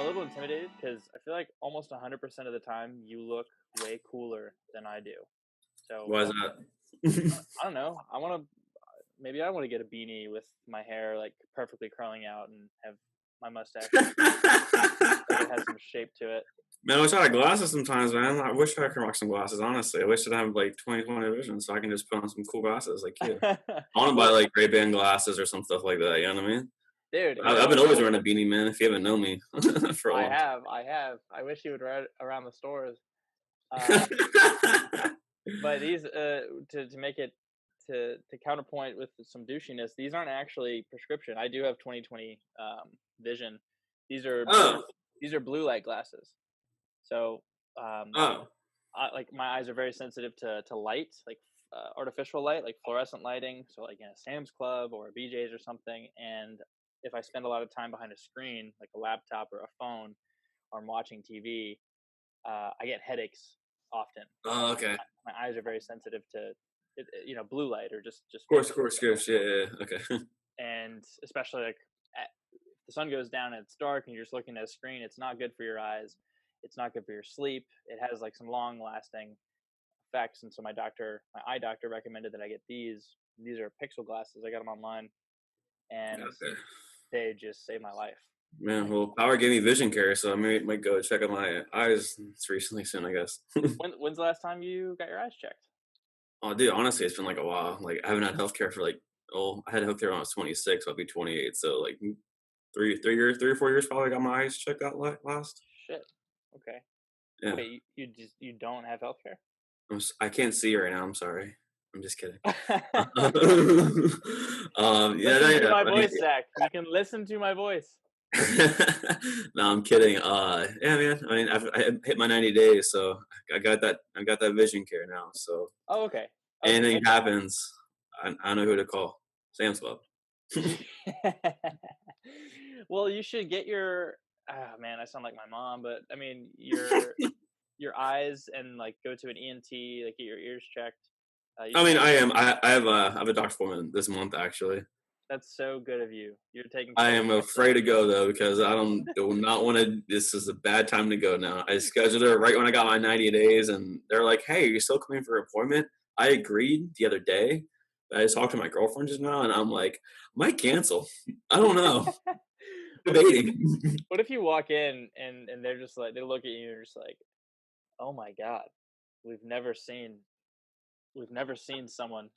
little intimidated because I feel like almost 100% of the time you look way cooler than I do. So Why is that? I don't know. Maybe I want to get a beanie with my hair like perfectly curling out and have my mustache like it has some shape to it. Man, I wish I had glasses sometimes, man. I wish I could rock some glasses, honestly. I wish I'd have like 20/20 vision so I can just put on some cool glasses like you. I want to buy like Ray-Ban glasses or some stuff like that, you know what I mean? Dude, I've been always wearing a beanie, man, if you haven't known me for a I long have. I wish you would ride around the stores. time. But these to make it to counterpoint with some douchiness, these aren't actually prescription. I do have 20/20 vision. These are Oh, blue light glasses. So um, oh. like my eyes are very sensitive to light, like artificial light, like fluorescent lighting. So like in a Sam's Club or a BJ's or something. And if I spend a lot of time behind a screen, like a laptop or a phone, or I'm watching TV, I get headaches often. Oh, okay. Of My eyes are very sensitive to blue light or just course, of course, of course. Yeah, yeah, yeah. Okay. and especially like if the sun goes down and it's dark and you're just looking at a screen, it's not good for your eyes. It's not good for your sleep. It has like some long lasting effects. And so my eye doctor recommended that I get these. These are Pixel glasses. I got them online and Okay. they just saved my life. Man, well, Power gave me vision care, so I might go check out my eyes recently soon, I guess. When's the last time you got your eyes checked? Oh, dude, honestly, it's been like a while. Like, I haven't had healthcare for like, I had healthcare when I was 26, so I'll be 28. So, like, 3 or 4 years probably got my eyes checked out last. Shit. Okay. Yeah. Wait, you don't have healthcare? I can't see right now. I'm sorry. I'm just kidding. Yeah, Listen to yeah. my voice, Zach. You can listen to my voice. No, I'm kidding. Yeah, man. I mean, I hit my 90 days, so I got that. I got that vision care now. So Oh, okay. anything happens, I know who to call. Sam's Club. Well, you should get your. Ah, man, I sound like my mom, but I mean your eyes and like go to an ENT, like get your ears checked. I mean, I am. I have a doctor's appointment this month actually. That's so good of you. You're taking. I am afraid to go though because do not want to. This is a bad time to go now. I scheduled it right when I got my 90 days, and they're like, "Hey, you're still coming for an appointment?" I agreed the other day. I just talked to my girlfriend just now, and I'm like, might cancel. I don't know. Debating. What if you walk in and they're just like they look at you and you're just like, oh my god, we've never seen someone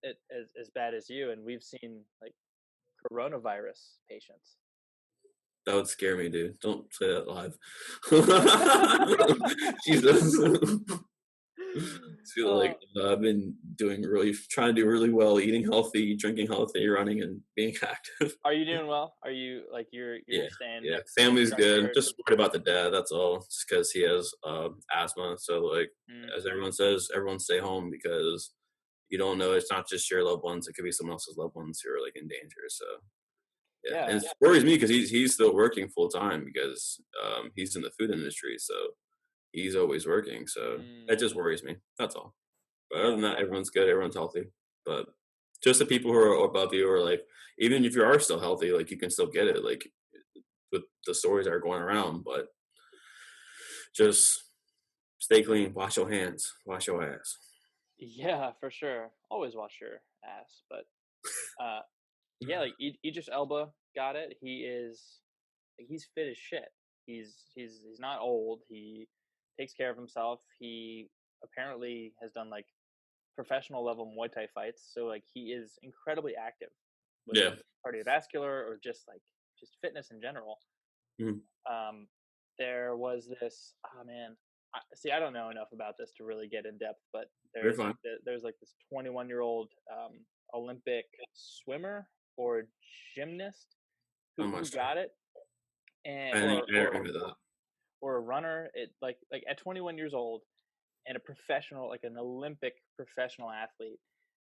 as bad as you, and we've seen like coronavirus patients. That would scare me, dude. Don't say that live. Jesus. Feel like I've been trying to do really well, eating healthy, drinking healthy, running, and being active. Are you doing well? Are you like you're Yeah, staying? yeah. Family's good. Just worried about the dad. That's all. Just because he has asthma. So like, as everyone says, everyone stay home because you don't know. It's not just your loved ones. It could be someone else's loved ones who are like in danger. So yeah, and it worries me because he's still working full time because he's in the food industry. So he's always working. So that just worries me. That's all. But other than that, everyone's good. Everyone's healthy. But just the people who are above you, or like, even if you are still healthy, like you can still get it. Like with the stories that are going around, but just stay clean. Wash your hands. Wash your ass. Yeah, for sure. Always wash your ass. But yeah, like Idris Elba got it. He's fit as shit. He's not old. He takes care of himself. He apparently has done like professional level Muay Thai fights. So like he is incredibly active with Yeah. cardiovascular or just fitness in general. Mhm. There was this. Oh man, I don't know enough about this to really get in depth, but You're fine. there's like this 21-year-old Olympic swimmer or gymnast who got it, and I remember that. or a runner. It like at 21 years old, and a professional, like an Olympic professional athlete,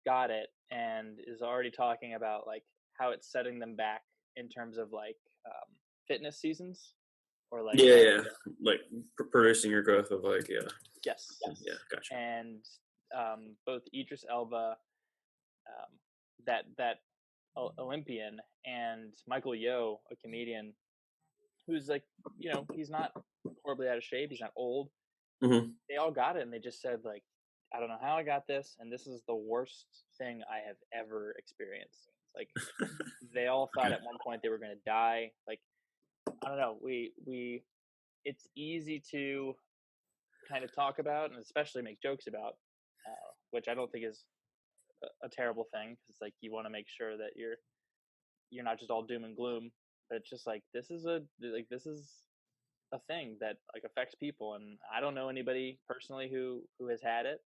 got it and is already talking about like how it's setting them back in terms of like fitness seasons or like yeah, like producing your growth of like yes, yeah, gotcha. and both Idris Elba, that Olympian, and Michael Yo, a comedian who's like, he's not horribly out of shape. He's not old. Mm-hmm. They all got it, and they just said like, I don't know how I got this, and this is the worst thing I have ever experienced. Like, they all thought at one point they were going to die. Like, I don't know. It's easy to kind of talk about and especially make jokes about, which I don't think is a terrible thing, because like you want to make sure that you're not just all doom and gloom. But it's just like this is a thing that like affects people, and I don't know anybody personally who has had it,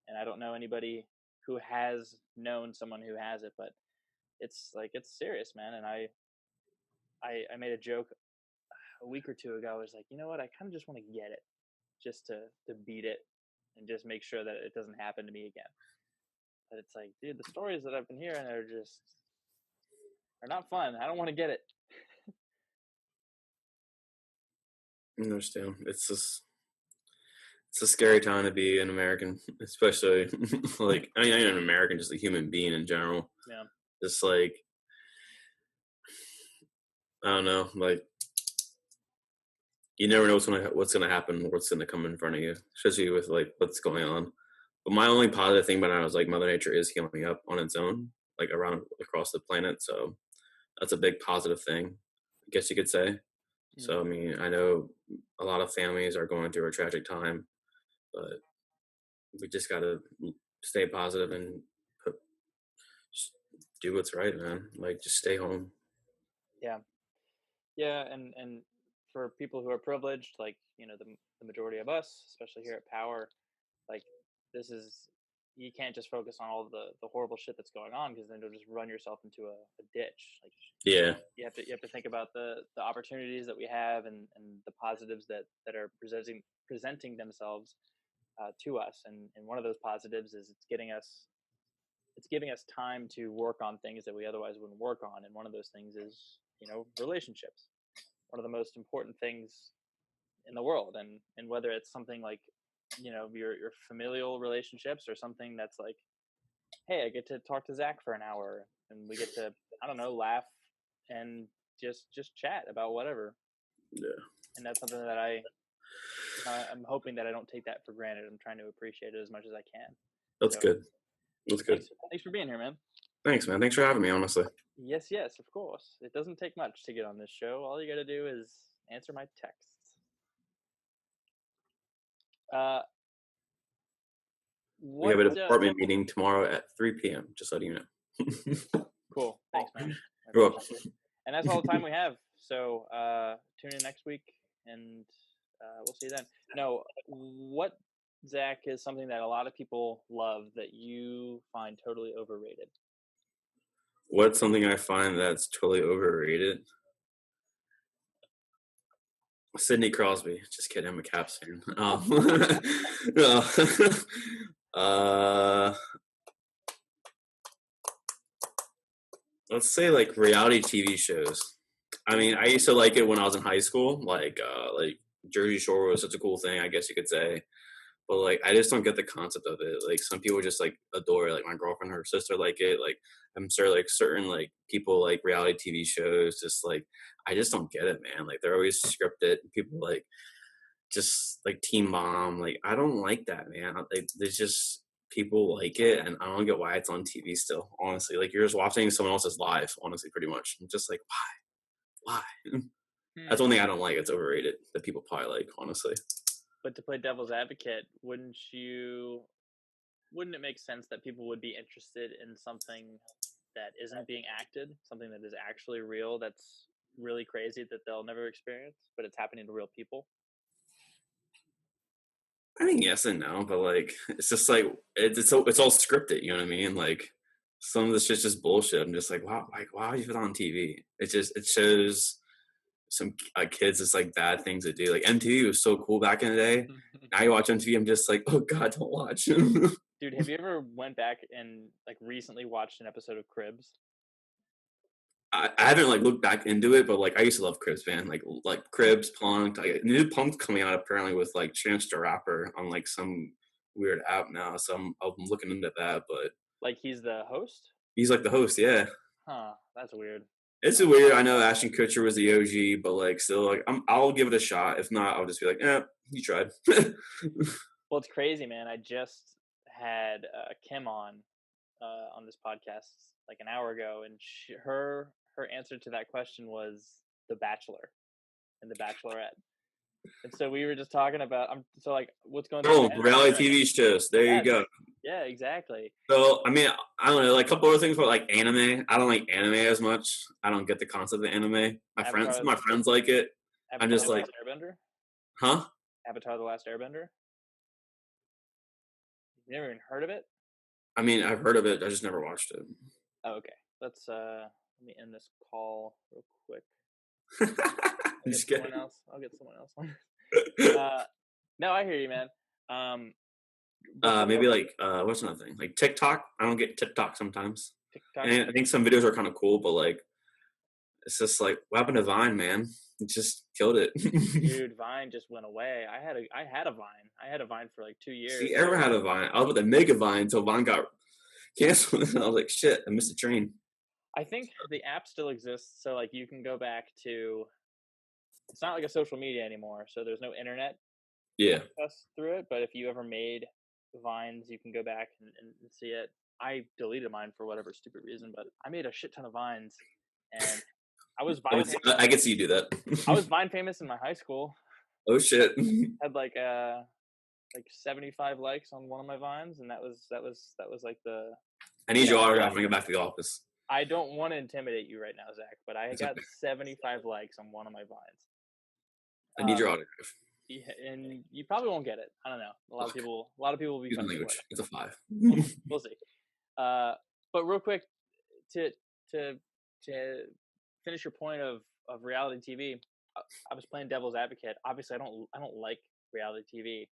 and I don't know anybody who has known someone who has it, but it's serious, man. And I made a joke a week or two ago. I was like, you know what? I kind of just want to get it, just to beat it, and just make sure that it doesn't happen to me again. But it's like, dude, the stories that I've been hearing are not fun. I don't want to get it. I understand. It's a scary time to be an American, especially like I mean, an American, just a human being in general. Yeah. Just like I don't know, like you never know what's gonna happen, what's gonna come in front of you, especially with like what's going on. But my only positive thing about it was like Mother Nature is healing up on its own, like around across the planet. So that's a big positive thing, I guess you could say. So I Mm-hmm. mean, I know a lot of families are going through a tragic time, but we just gotta stay positive and put, just do what's right, man. Like just stay home. Yeah. Yeah, and for people who are privileged, like the majority of us, especially here at Power, like this is you can't just focus on all the horrible shit that's going on, because then you'll just run yourself into a ditch. Like Yeah, you have to think about the opportunities that we have, and the positives that are presenting themselves to us, and one of those positives is it's giving us time to work on things that we otherwise wouldn't work on, and one of those things is relationships, one of the most important things in the world. And whether it's something like your familial relationships, or something that's like, hey, I get to talk to Zach for an hour, and we get to, I don't know, laugh and just chat about whatever. yeah, And that's something that I'm hoping that I don't take that for granted. I'm trying to appreciate it as much as I can. that's So good. That's good. thanks for being here, man. Thanks, man. Thanks for having me. Honestly, Yes, of course. It doesn't take much to get on this show. All you got to do is answer my texts. Uh, we have what? a department meeting tomorrow at 3 p.m. Just letting you know. Cool. Thanks, man. I You're appreciate welcome. it. And that's all the time we have. So tune in next week, and we'll see you then. No, what, Zach, is something that a lot of people love that you find totally overrated? What's something I find that's totally overrated? Sidney Crosby. Just kidding. I'm a Caps fan. No. uh, let's say like reality TV shows. I mean, I used to like it when I was in high school. Like Jersey Shore was such a cool thing, I guess you could say. But like, I just don't get the concept of it. Like, some people just like adore it. Like my girlfriend, her sister like it. Like, I'm sure like certain like people like reality TV shows. Just like, I just don't get it, man. Like, they're always scripted. People like just like Teen Mom. Like, I don't like that, man. Like, there's just people like it, and I don't get why it's on TV still. Honestly, like you're just watching someone else's life. Honestly, pretty much. I'm just like, why? That's Hmm. one thing I don't like. It's overrated that people probably like. Honestly. But to play devil's advocate, wouldn't it make sense that people would be interested in something that isn't being acted, something that is actually real, that's really crazy, that they'll never experience, but it's happening to real people? I mean, yes and no, but like, it's just like it's all scripted. You know what I mean? Like, some of this shit's just bullshit. I'm just like, wow, like why would you put it on TV? It shows some kids it's like bad things to do. Like MTV was so cool back in the day. Now you watch MTV, I'm just like, oh god, don't watch. Dude, have you ever went back and like recently watched an episode of Cribs? I haven't like looked back into it, but like I used to love Cribs, man. Like Cribs, Punk'd. New Punk'd coming out apparently with like Chance the Rapper on like some weird app now, so I'm looking into that. But Like he's the host? he's like the host, yeah. Huh, that's weird. It's weird. I know Ashton Kutcher was the OG, but like still, like I'll give it a shot. If not, I'll just be like, you tried. Well, it's crazy, man. I just had Kim on this podcast like an hour ago, and her answer to that question was The Bachelor and The Bachelorette. And so we were just talking about what's going through Oh, your head reality right TV shows. There now? you go. Yeah, exactly. So, I mean, I don't know, like a couple other things about like anime. I don't like anime as much. I don't get the concept of anime. My friends like it. I'm Avatar: just The like, Last Airbender. huh? Avatar: The Last Airbender. You never even heard of it? I mean, I've heard of it. I just never watched it. Oh, okay. Let me end this call real quick. I'm just kidding. I'll get someone else on. No, I hear you, man. Maybe like what's another thing? Like TikTok. I don't get TikTok sometimes. TikTok. And I think some videos are kind of cool, but like it's just like what happened to Vine, man? It just killed it. Dude, Vine just went away. I had a Vine. I had a Vine for like 2 years. See, ever had a Vine? I was about to make a Vine until Vine got canceled. I was like, shit, I missed the train. I think the app still exists, so like you can go back to. It's not like a social media anymore, so there's no internet access through it. But if you ever made Vines, you can go back and see it. I deleted mine for whatever stupid reason, but I made a shit ton of Vines, and I was Vine. I can see you do that. I was Vine famous in my high school. Oh shit! Had like 75 likes on one of my Vines, and that was like the. I need your autograph when I get back to the office. I don't want to intimidate you right now, Zach, but I got 75 likes on one of my Vines. I need your autograph. And you probably won't get it. I don't know. A lot of people will be. It's a 5. We'll see. But real quick, to finish your point of reality TV, I was playing devil's advocate. Obviously, I don't like reality TV.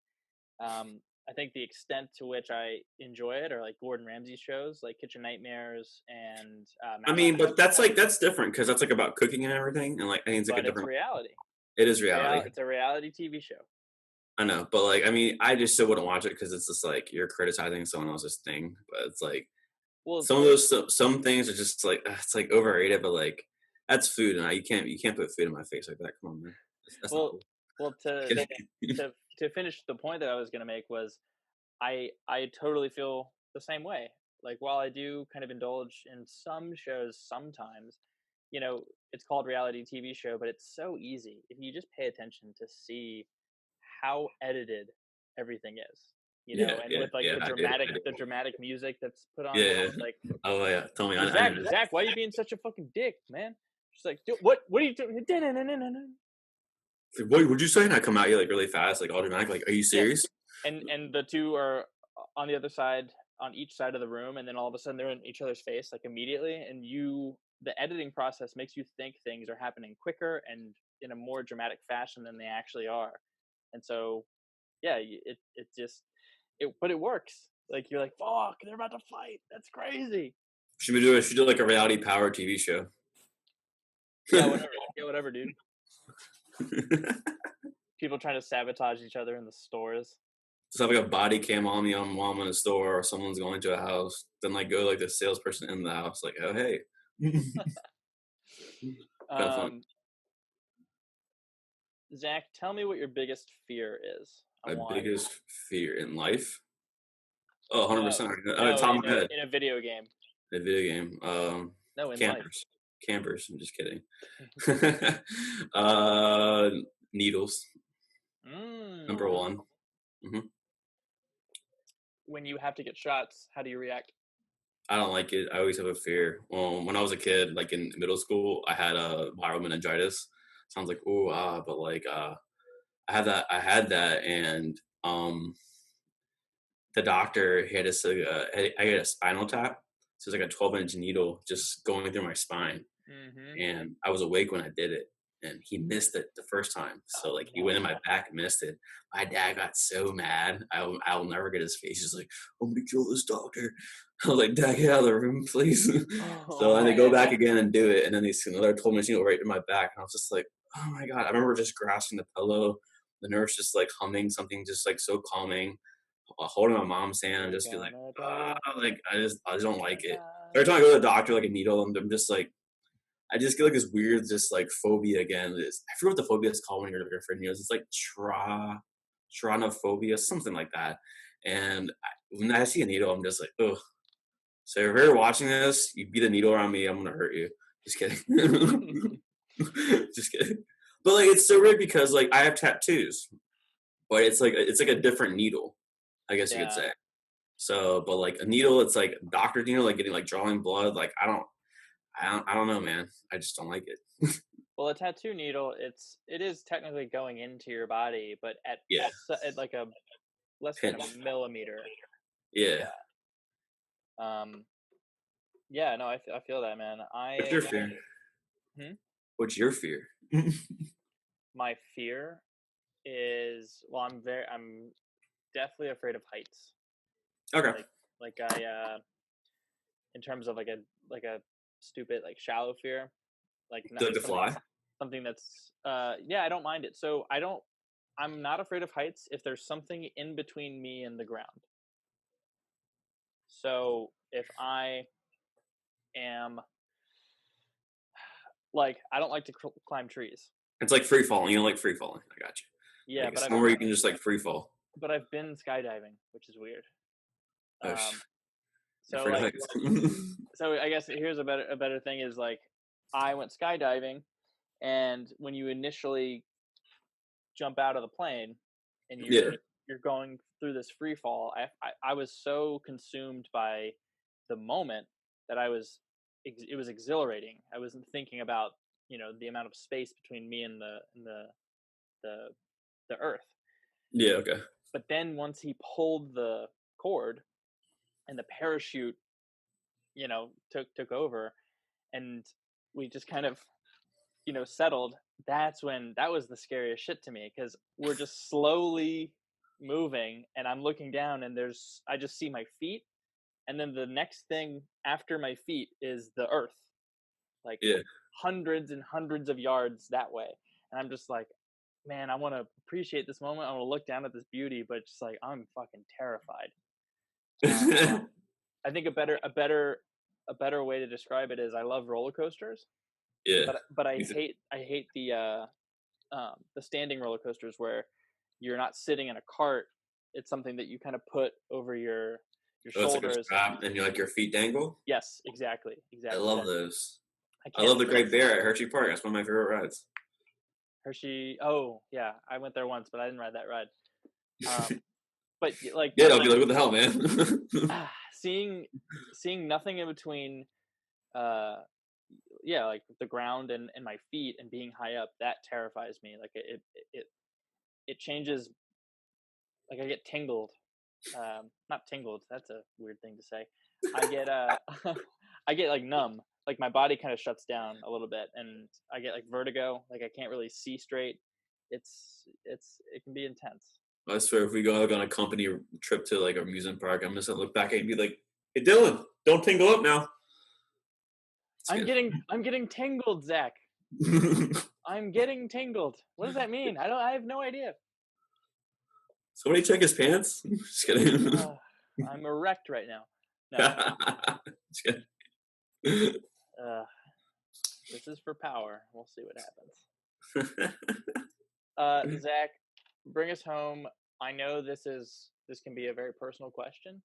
I think the extent to which I enjoy it are like Gordon Ramsay's shows, like Kitchen Nightmares and. I mean, but that's different because that's like about cooking and everything, and like I think it's like a different. It's reality. It is reality. It's a reality TV show. I know, but like, I mean, I just still wouldn't watch it because it's just like you're criticizing someone else's thing. But it's like, well, some things are just like it's like overrated. But like, that's food, and you can't put food in my face like that. Come on, man. That's not cool. Well, to finish the point that I was going to make was, I totally feel the same way. Like while I do kind of indulge in some shows sometimes, you know, it's called reality TV show, but it's so easy if you just pay attention to see how edited everything is, you know, with like the dramatic music that's put on. Like, oh yeah, tell me, Zach, why are you being such a fucking dick, man? She's like, what are you doing? What would you say? And I come at you like really fast, like all dramatic. Like, are you serious? Yeah. And the two are on the other side, on each side of the room, and then all of a sudden they're in each other's face like immediately, and the editing process makes you think things are happening quicker and in a more dramatic fashion than they actually are. And so, yeah, but it works. Like you're like, fuck, they're about to fight. That's crazy. Should do like a reality power TV show. Yeah, whatever, dude. People trying to sabotage each other in the stores. Just have like a body cam on me while I'm in a store or someone's going to a house. Then like go like the salesperson in the house, like, oh hey. Fun. Zach, tell me what your biggest fear is. My biggest fear in life? Oh, 100%. In a video game. In a video game. No, in campers. Life. Campers. I'm just kidding. Needles. Number 1. Mm-hmm. When you have to get shots, how do you react? I don't like it. I always have a fear. When I was a kid, like in middle school, I had a viral meningitis. Sounds like but like I had that, and the doctor had I had a spinal tap, so it's like a 12-inch needle just going through my spine, and I was awake when I did it, and he missed it the first time, so like he went in my back and missed it. My dad got so mad. I'll never get his face. He's like, I'm gonna kill this doctor. I was like, Dad, get out of the room, please. So I had to go back again and do it, and then he's another 12-inch needle right in my back, and I was just like, oh my God. I remember just grasping the pillow, the nurse just like humming something just like so calming, holding my mom's hand and just be like, like I just don't like it. Every time I go to the doctor, like a needle, I'm just like, I just get like this weird, just like phobia again. I forget what the phobia is called when you're afraid of needles. It's like tronophobia, something like that. And when I see a needle, I'm just like, oh. So if you're watching this, you beat a needle around me, I'm gonna hurt you. Just kidding. Just kidding. But like, it's so weird because like I have tattoos, but it's like a different needle, I guess you could Yeah. say. So, but like a needle, it's like a doctor's needle, like getting like drawing blood. Like I don't know, man. I just don't like it. Well, a tattoo needle, it is technically going into your body, but Yeah, at like a less than a pinch. millimeter. Yeah. Yeah. Um. Yeah. No, I feel that, man. What's your fear? Hmm? What's your fear? My fear is, well, I'm deathly afraid of heights. Okay. Like in terms of like a stupid like shallow fear, like Do not, you like to fly? something that's yeah, I don't mind it. I'm not afraid of heights if there's something in between me and the ground. So if I am like, I don't like to climb trees. It's like free falling. You don't like free falling. I got you. Yeah, Like somewhere you can just like free fall. but I've been skydiving, which is weird. Oh, Um, you're so afraid of like, heights. so I guess here's a better thing is like, I went skydiving, and when you initially jump out of the plane and Yeah. you're going through this free fall, I was so consumed by the moment that it was exhilarating. I wasn't thinking about, the amount of space between me and the the earth. Yeah. Okay. But then once he pulled the cord and the parachute, took over, and we just kind of, settled. That was the scariest shit to me, because we're just slowly moving, and I'm looking down, and I just see my feet, and then the next thing after my feet is the earth, like Yeah. hundreds and hundreds of yards that way. And I'm just like, man, I want to appreciate this moment. I want to look down at this beauty, but just like, I'm fucking terrified. I think a better way to describe it is, I love roller coasters, Yeah. but I hate the standing roller coasters where you're not sitting in a cart. It's something that you kind of put over your Oh, it's like a shoulders. strap, and you like your feet dangle. Yes, exactly, I exactly. love those. I I can't love the stand Great Bear at Hershey Park. That's one of my favorite rides. Hershey. Oh yeah, I went there once, but I didn't ride that ride. But like, Yeah, I'll be like, what the hell, man? seeing nothing in between, uh, yeah, like the ground and my feet, and being high up, that terrifies me. Like it changes. Like I get tingled. Not tingled. That's a weird thing to say. I get I get like numb. Like my body kind of shuts down a little bit, and I get like vertigo. Like I can't really see straight. It can be intense. I swear, if we go like on a company trip to like an amusement park, I'm just gonna look back at you and be like, "Hey, Dylan, don't tingle up now." I'm getting tingled, Zach. I'm getting tingled. What does that mean? I have no idea. Somebody check his pants. Just kidding. I'm erect right now. No. Just kidding. This is for power. We'll see what happens. Zach, bring us home. I know this can be a very personal question.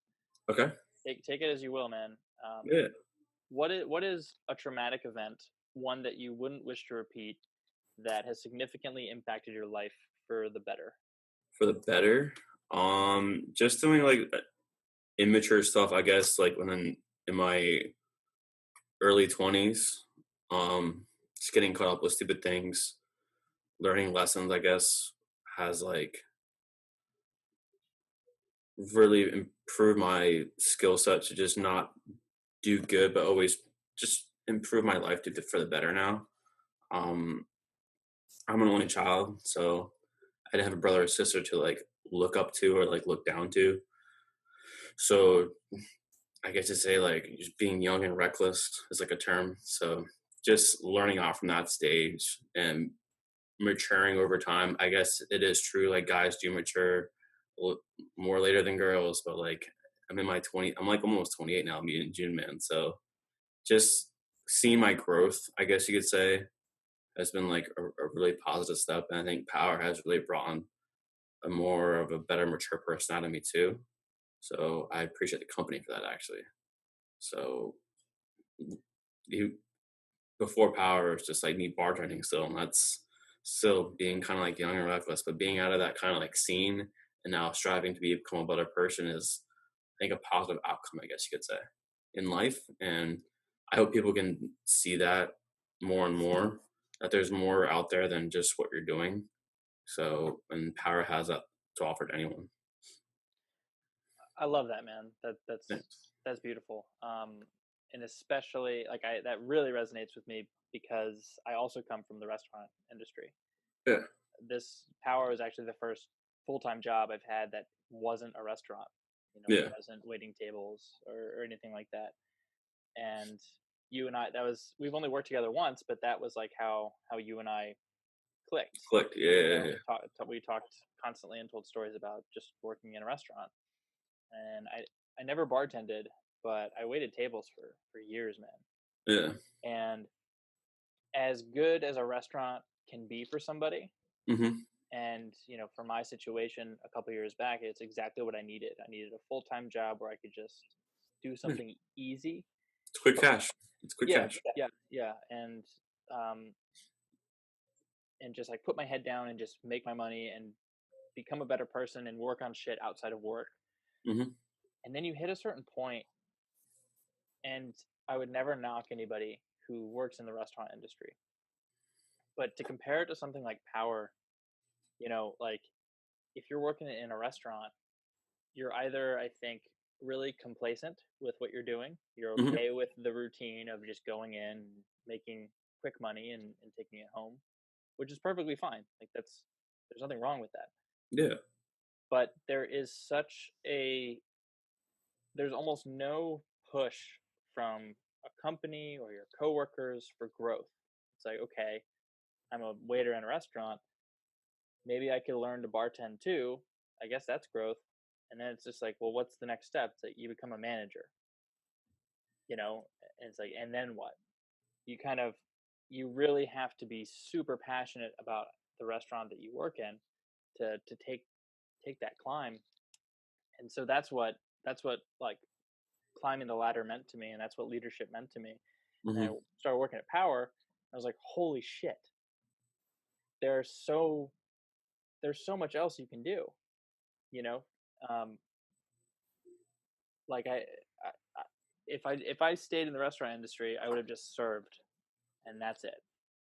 Okay. Take it as you will, man. Yeah. What is a traumatic event, one that you wouldn't wish to repeat, that has significantly impacted your life for the better? For the better, just doing like immature stuff. I guess like when in my early 20s, just getting caught up with stupid things, learning lessons. I guess has like really improved my skill set to just not do good, but always just improve my life for the better now. Um, I'm an only child, so I didn't have a brother or sister to like look up to or like look down to. So I guess to say like just being young and reckless is like a term. So just learning out from that stage and maturing over time. I guess it is true. Like guys do mature more later than girls, but like I'm in my 20. I'm like almost 28 now. I'm in June, man. So just seeing my growth, I guess you could say, has been like a really positive step. And I think power has really brought on a more of a better, mature person out of me too. So I appreciate the company for that actually. So you before power, it's just like me bartending still, and that's still being kind of like young and reckless. But being out of that kind of like scene and now striving to become a better person is, I think, a positive outcome, I guess you could say, in life. And I hope people can see that more and more, that there's more out there than just what you're doing. So, and power has that to offer to anyone. I love that, man. Yeah. That's beautiful. And especially like that really resonates with me because I also come from the restaurant industry. Yeah. This power was actually the first full-time job I've had that wasn't a restaurant. Yeah. Wasn't waiting tables or anything like that. And you and I, that was we've only worked together once, but that was like how you and I clicked. Clicked. Yeah. Yeah. Yeah. We talked constantly and told stories about just working in a restaurant. And I never bartended, but I waited tables for years, man. Yeah. And as good as a restaurant can be for somebody, Hmm. and for my situation a couple years back, it's exactly what I needed. I needed a full-time job where I could just do Yeah. something easy. It's quick cash. It's quick Yeah, cash. yeah, um and just like put my head down and just make my money and become a better person and work on shit outside of work. Hmm. And then you hit a certain point, and I would never knock anybody who works in the restaurant industry. But to compare it to something like power, like if you're working in a restaurant, you're either, I think, really complacent with what you're doing. You're Hmm. okay with the routine of just going in, making quick money and taking it home, which is perfectly fine. Like there's nothing wrong with that. Yeah. But there's almost no push from a company or your coworkers for growth. It's like, okay, I'm a waiter in a restaurant. Maybe I could learn to bartend too. I guess that's growth. And then it's just like, well, what's the next step? It's like you become a manager, you know? And it's like, and then what? You kind of, you really have to be super passionate about the restaurant that you work in to take that climb. And so that's what like climbing the ladder meant to me, and that's what leadership meant to me. And I Hmm. started working at Power. I was like, holy shit, there's so there's so much else you can do. You know, um, like I if I stayed in the restaurant industry, I would have just served, and that's it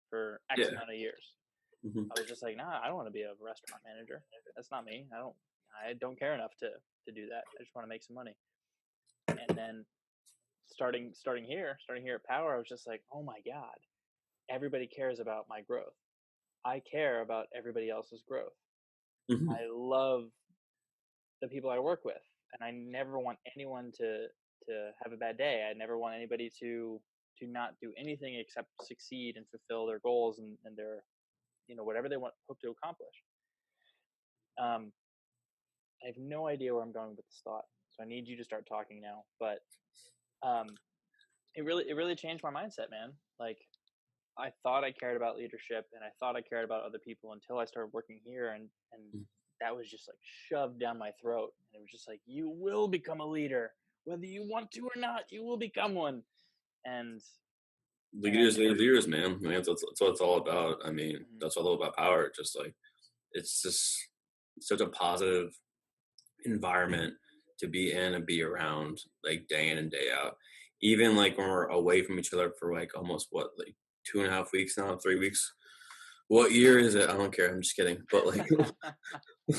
for X Yeah. amount of years. Hmm. I was just like, nah, I don't want to be a restaurant manager. That's not me. I don't care enough to do that. I just want to make some money. And then starting here at Power, I was just like, oh my god, everybody cares about my growth. I care about everybody else's growth. Hmm. I love the people I work with, and I never want anyone to have a bad day. I never want anybody to not do anything except succeed and fulfill their goals and their whatever they want hope to accomplish. Um, I have no idea where I'm going with this thought, so I need you to start talking now. But um, it really changed my mindset, man. Like I thought I cared about leadership and I thought I cared about other people until I started working here, and that was just like shoved down my throat. And it was just like, you will become a leader. Whether you want to or not, you will become one. And and I Leaders need leaders, man. I mean, that's what it's all about. I mean, mhm, that's all about power. Just like it's just such a positive environment to be in and be around, like day in and day out. Even like when we're away from each other for like almost what, like 2.5 weeks now, 3 weeks. What year is it? I don't care. I'm just kidding. But like,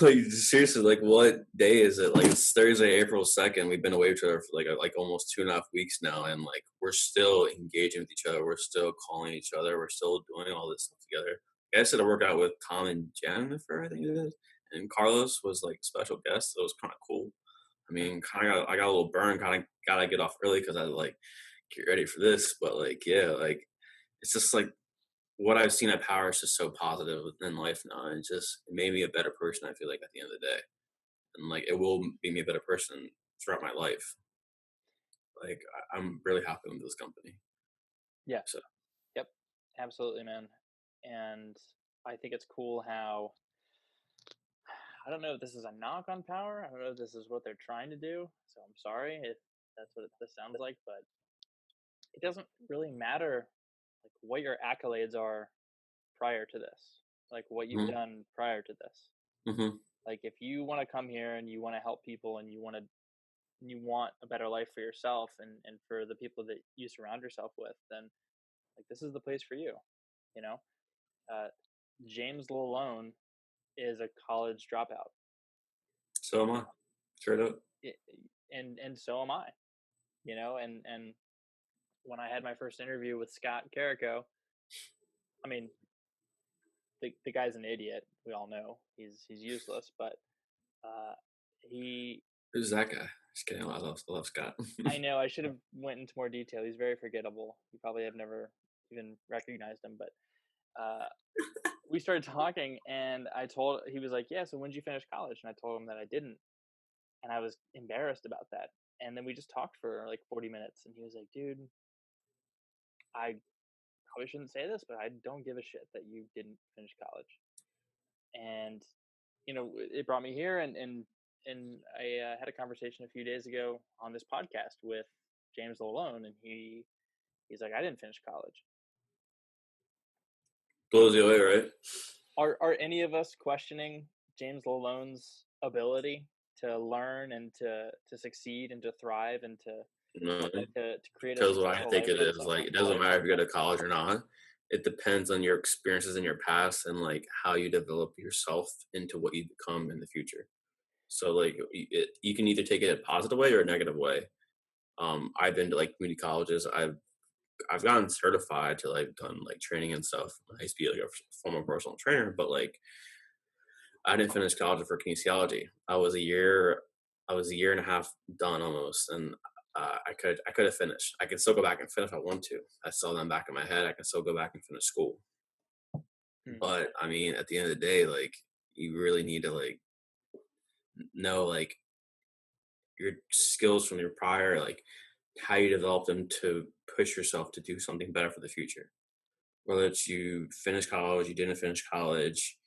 like seriously, like what day is it? Like it's Thursday, April 2nd. We've been away from each other for like almost 2.5 weeks now, and like we're still engaging with each other. We're still calling each other. We're still doing all this stuff together. I said I work out with Tom and Jennifer, I think it is, and Carlos was like special guest. So it was kind of cool. I mean, kind of I got a little burn. Kind of gotta get off early because I like get ready for this. But like, yeah, like it's just like what I've seen at Power is just so positive in life now. And it made me a better person, I feel like, at the end of the day. And like it will make me a better person throughout my life. Like I'm really happy with this company. Yeah. So Yep. Absolutely, man. And I think it's cool how I don't know if this is a knock on power. I don't know if this is what they're trying to do. So I'm sorry if that's what this sounds like, but it doesn't really matter like what your accolades are prior to this, like what you've mhm, done prior to this. mhm. Like if you want to come here and you want to help people and you want a better life for yourself and for the people that you surround yourself with, then like this is the place for you. You know, uh, James Lalone is a college dropout. So am You I. know, Straight up. it, and so am I. You know, and when I had my first interview with Scott Carrico, I mean, the guy's an idiot. We all know he's useless, but uh, he. Who's that guy? Just kidding. I love Scott. I know I should have went into more detail. He's very forgettable. You probably have never even recognized him, but we started talking, and he was like, "Yeah, so when did you finish college?" And I told him that I didn't, and I was embarrassed about that. And then we just talked for like 40 minutes, and he was like, "Dude, I probably shouldn't say this, but I don't give a shit that you didn't finish college." And it brought me here, and I had a conversation a few days ago on this podcast with James Lalone, and he's like, "I didn't finish college." Blows you away, right? Are any of us questioning James Lalone's ability to learn and to succeed and to thrive and No, to create a because what I successful think life it for is himself? like it doesn't matter if you go to college or not. It depends on your experiences in your past and like how you develop yourself into what you become in the future. So like you can either take it a positive way or a negative way. I've been to like community colleges. I've gotten certified to like done like training and stuff. I used to be like a former personal trainer, but like I didn't finish college for kinesiology. I was a year and a half done almost, and I could have finished. I could still go back and finish if I want to. I still them back in my head. I can still go back and finish school. Hmm. But I mean, at the end of the day, like you really need to like know like your skills from your prior, like how you develop them to push yourself to do something better for the future. Whether it's you finish college, you didn't finish college,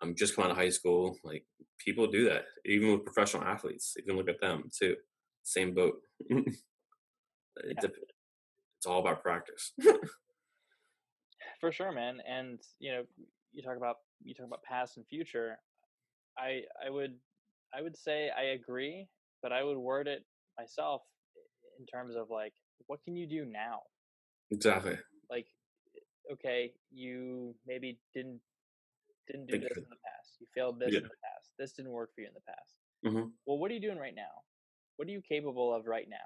I'm just coming out of high school. Like people do that, even with professional athletes. You can look at them too. Same boat. Yeah, It's all about practice. for sure, man. And you talk about past and future. I would say I agree, but I would word it myself in terms of like, what can you do now? Exactly. Like, okay, you maybe didn't do Thank you this for in the past. You failed that. this Yeah. in the past. This didn't work for you in the past. Hmm. Well, what are you doing right now? What are you capable of right now?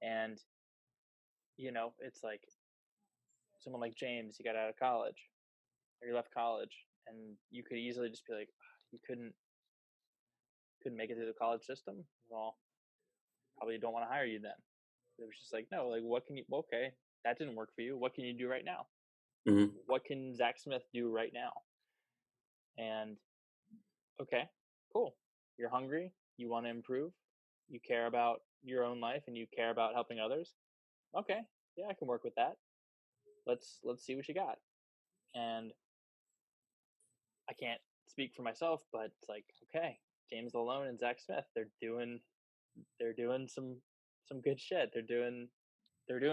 And it's like someone like James, you got out of college or you left college, and you could easily just be like, "Ah, you couldn't make it through the college system. Well, probably don't want to hire you then." It was just like, no, like what can you? Well, okay, that didn't work for you. What can you do right now? Hmm. What can Zack Smith do right now? And okay, cool. You're hungry. You want to improve. You care about your own life and you care about helping others. Okay, yeah, I can work with that. Let's see what you got. And I can't speak for myself, but it's like, okay, James Malone and Zach Smith, they're doing some good shit. They're doing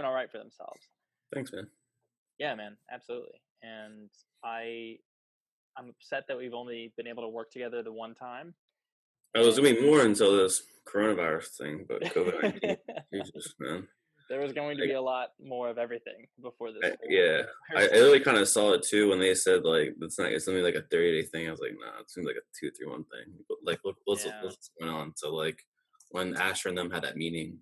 all right for themselves. Thanks, man. Yeah, man, absolutely. And I'm upset that we've only been able to work together the one time. I was doing more until this coronavirus thing, but COVID-19. Jesus, man. There was going to be a lot more of everything before this whole Yeah, I coronavirus. really kind of saw it too when they said like it's only like a 30-day thing. I was like, nah, it seems like a 2 3 1 thing. But like, look, look Yeah. what's going on. So like when Asher and them had that meeting,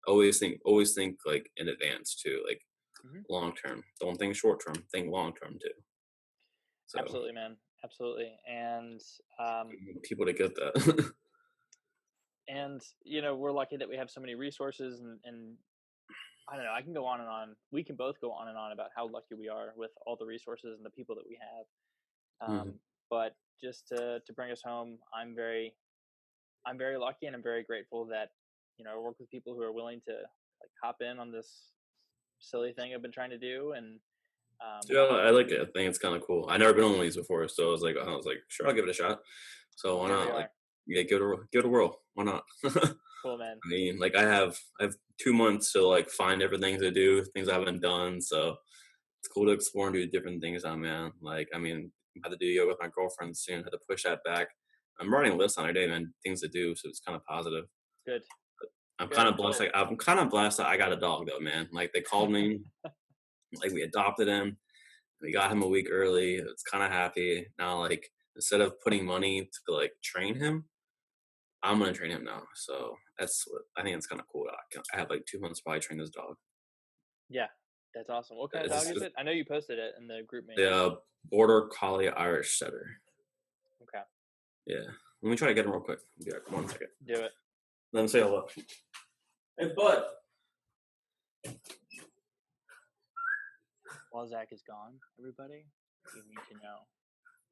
always think like in advance too, like Hmm. long term. Don't think short term. Think long term too. So Absolutely, man. Absolutely. people to get that. And we're lucky that we have so many resources, and I don't know, I can go on and on. We can both go on and on about how lucky we are with all the resources and the people that we have. Mhm. But just to bring us home, I'm very lucky, and I'm very grateful that I work with people who are willing to like hop in on this silly thing I've been trying to do, and Yeah, I like it. I think it's kind of cool. I never been on one of these before, so I was like, sure, I'll give it a shot. So why here we not? Like, are. yeah, give it a whirl. Why not? Cool, man. I mean, like I have 2 months to like find different things to do, things I haven't done. So it's cool to explore and do different things now, man. Like, I mean, I had to do yoga with my girlfriend soon. Had to push that back. I'm writing a list on every day, man, things to do. So it's kind of positive. Good. I'm Good. kind of blessed. Like, I'm kind of blessed that I got a dog, though, man. Like, they called me, like, we adopted him. We got him a week early. It's kind of happy now. Like, instead of putting money to like train him, I'm gonna train him now. So that's what I think. It's kind of cool. I have like 2 months to probably train this dog. Yeah, that's awesome. What kind of It's dog is it? I know you posted it in the group me. the border collie Irish setter. Okay. Yeah. Let me try to get him real quick. Be back 1 second. Do it. Let him say hello. Hey, bud. While Zach is gone, everybody, you need to know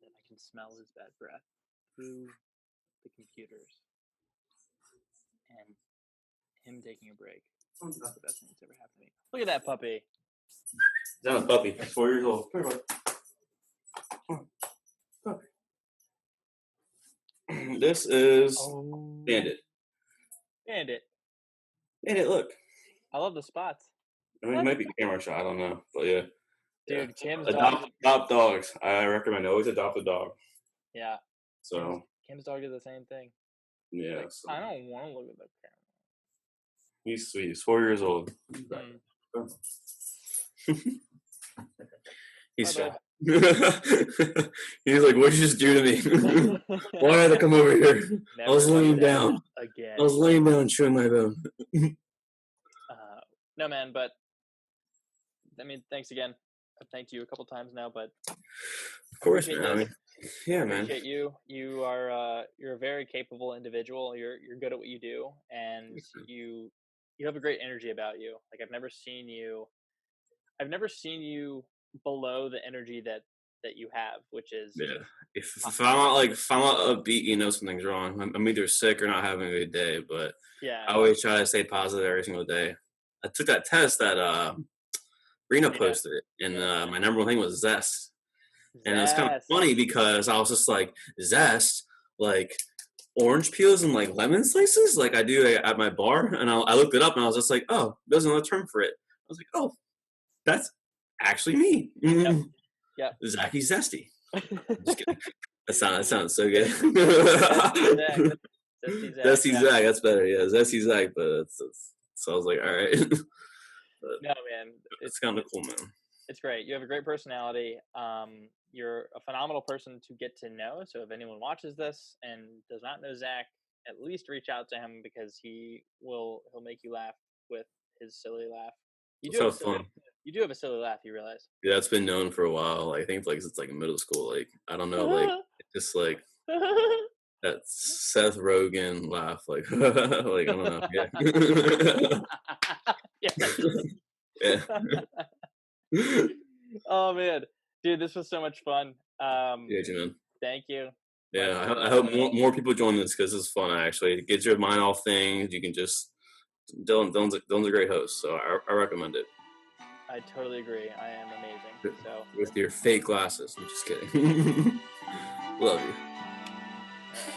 that I can smell his bad breath through the computers. And him taking a break is the best thing that's ever happened to me. Look at that puppy. That was puppy. 4 years old. Come here, bud. Puppy. This is Bandit. Bandit. Bandit, look. I love the spots. I mean, it might be camera shot. I don't know. But yeah. Dude, Kim's adopt dog. dogs. I recommend always adopt a dog. Yeah. So Kim's dog did the same thing. yeah. Like, So. I don't want to look at the camera. He's sweet. He's 4 years old. He's shy. He's like, what'd you just do to me? Why did I come over here? I was laying down. Again. I was laying down chewing my bone. No, man, but I mean, thanks again. I've thanked you a couple times now, but of course, man. I mean, yeah, man. Appreciate you. You are you're a very capable individual. You're good at what you do, and you have a great energy about you. Like I've never seen you below the energy that you have, which is If I'm not upbeat, you know something's wrong. I'm either sick or not having a good day. But I always try to stay positive every single day. I took that test that Rena posted, and my number one thing was Zest. And it was kind of funny because I was just like, Zest, like orange peels and like lemon slices, like I do at my bar. And I looked it up and I was just like, oh, there's another term for it. I was like, oh, that's actually me. Yeah. Zachy Zesty. Just kidding. That sounds so good. Zesty Zach, that's better. Yeah, Zesty Zach, but so I was like, all right. But no, man. It's kind of cool, man. It's great. You have a great personality. You're a phenomenal person to get to know. So if anyone watches this and does not know Zach, at least reach out to him because he'll make you laugh with his silly laugh. You do have a silly laugh, you realize? Yeah, it's been known for a while. I think it's like middle school. Like I don't know, like just like that Seth Rogen laugh, like like I don't know. Yeah. Yeah. Oh man, dude, this was so much fun. Yeah, man. Thank you. Yeah, I hope more people join this because it's fun. Actually, it gets your mind off things. You can just Dylan's a great host, so I recommend it. I totally agree. I am amazing. So with your fake glasses, I'm just kidding. Love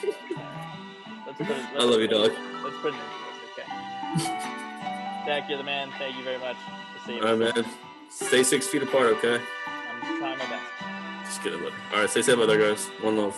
you. I love you, dog. Let's put it into this, okay? Zach, you're the man. Thank you very much. All right, man. Stay 6 feet apart, okay? I'm trying my best. Just kidding, buddy. All right, stay safe out there, guys. One love.